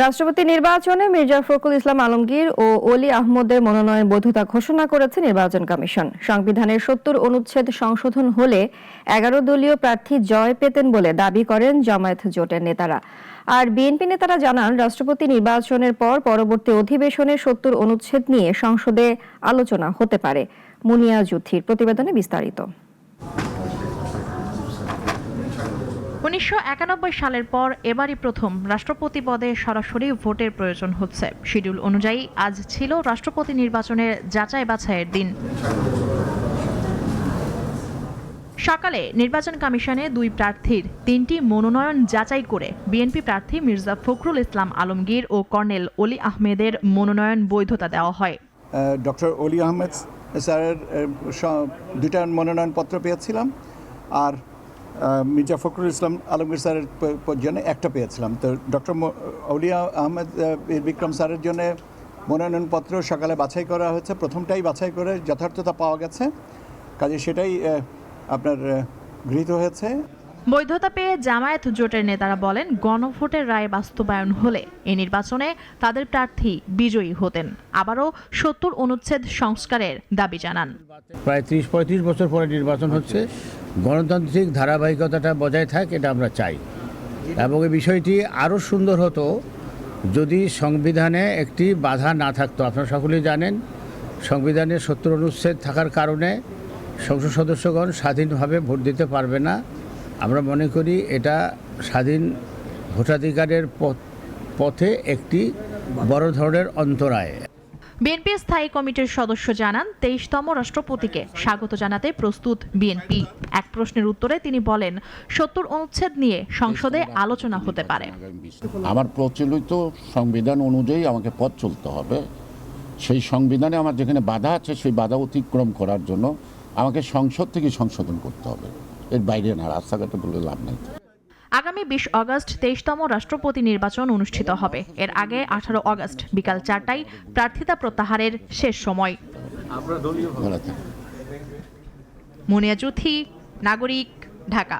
রাষ্ট্রপতি নির্বাচনে মির্জা ফখরুল ইসলাম আলমগীর ও অলি আহমদের মনোনয়ন বৈধতা ঘোষণা করেছে নির্বাচন কমিশন। সংবিধানের ৭০ অনুচ্ছেদ সংশোধন হলে ১১ দলীয় প্রার্থী জয় পেতেন বলে দাবি করেন জামায়াত জোটের নেতারা। আর বিএনপি নেতারা জানান, রাষ্ট্রপতি নির্বাচনের পর পরবর্তী অধিবেশনে ৭০ অনুচ্ছেদ নিয়ে সংসদে আলোচনা হতে পারে। মুনিয়া জুথির প্রতিবেদনে বিস্তারিত। ১৯৯১ সালের পর এবারই প্রথম রাষ্ট্রপতি পদে সরাসরি ভোটের প্রয়োজন হচ্ছে। শিডিউল অনুযায়ী আজ ছিল রাষ্ট্রপতি নির্বাচনের যাচাই বাছাইয়ের দিন। সকালে নির্বাচন কমিশনে দুই প্রার্থীর ৩টি মনোনয়ন যাচাই করে বিএনপি প্রার্থী মির্জা ফখরুল ইসলাম আলমগীর ও কর্নেল অলি আহমেদের মনোনয়ন বৈধতা দেওয়া হয়। ডক্টর অলি আহমেদ স্যারের দুইটা মনোনয়নপত্র পেয়েছিলাম, আর মির্জা ফখরুল ইসলাম আলমগীর স্যারের জন্য একটা পেয়েছিলাম। তো ডক্টর অলি আহমেদ বিক্রম স্যারের জন্য মনোনয়নপত্র সকালে বাছাই করা হয়েছে। প্রথমটাই বাছাই করে যথার্থতা পাওয়া গেছে, কাজে সেটাই আপনার গৃহীত হয়েছে। বৈধতা পেয়ে জামায়াত জোটের নেতারা বলেন, গণভোটের রায় বাস্তবায়ন হলে এই নির্বাচনে তাদের প্রার্থী বিজয়ী হতেন। আবারও ৭০ অনুচ্ছেদ সংস্কারের দাবি জানান। প্রায় ৩০-৩৫ বছর পরে নির্বাচন হচ্ছে, গণতান্ত্রিক ধারাবাহিকতাটা বজায় থাক, এটা আমরা চাই। এবং এই বিষয়টি আরও সুন্দর হতো যদি সংবিধানে একটি বাধা না থাকতো। আপনারা সকলেই জানেন, সংবিধানে ৭০ অনুচ্ছেদ থাকার কারণে সংসদ সদস্যগণ স্বাধীনভাবে ভোট দিতে পারবে না। আমরা মনে করি এটা স্বাধীন ভোটাধিকারের পথে একটি বড় ধরনের অন্তরায়। বিএনপি স্থায়ী কমিটির সদস্য জানান, ২৩তম রাষ্ট্রপতিকে স্বাগত জানাতে প্রস্তুত বিএনপি। এক প্রশ্নের উত্তরে তিনি বলেন, ৭০ অনুচ্ছেদ নিয়ে সংসদে আলোচনা হতে পারে। আমার প্রচলিত সংবিধান অনুযায়ী আমাকে পথ চলতে হবে। সেই সংবিধানে আমার যেখানে বাধা আছে, সেই বাধা অতিক্রম করার জন্য আমাকে সংসদ থেকে সংশোধন করতে হবে। এর বাইরে না, রাস্তাঘাটে বলে লাভ নেই। আগামী ২০ আগস্ট ২৩তম রাষ্ট্রপতি নির্বাচন অনুষ্ঠিত হবে। এর আগে ১৮ আগস্ট বিকাল ৪টায় প্রার্থিতা প্রত্যাহারের শেষ সময়। ভালো থাকবেন। মুনিয়া জুথি, নাগরিক, ঢাকা।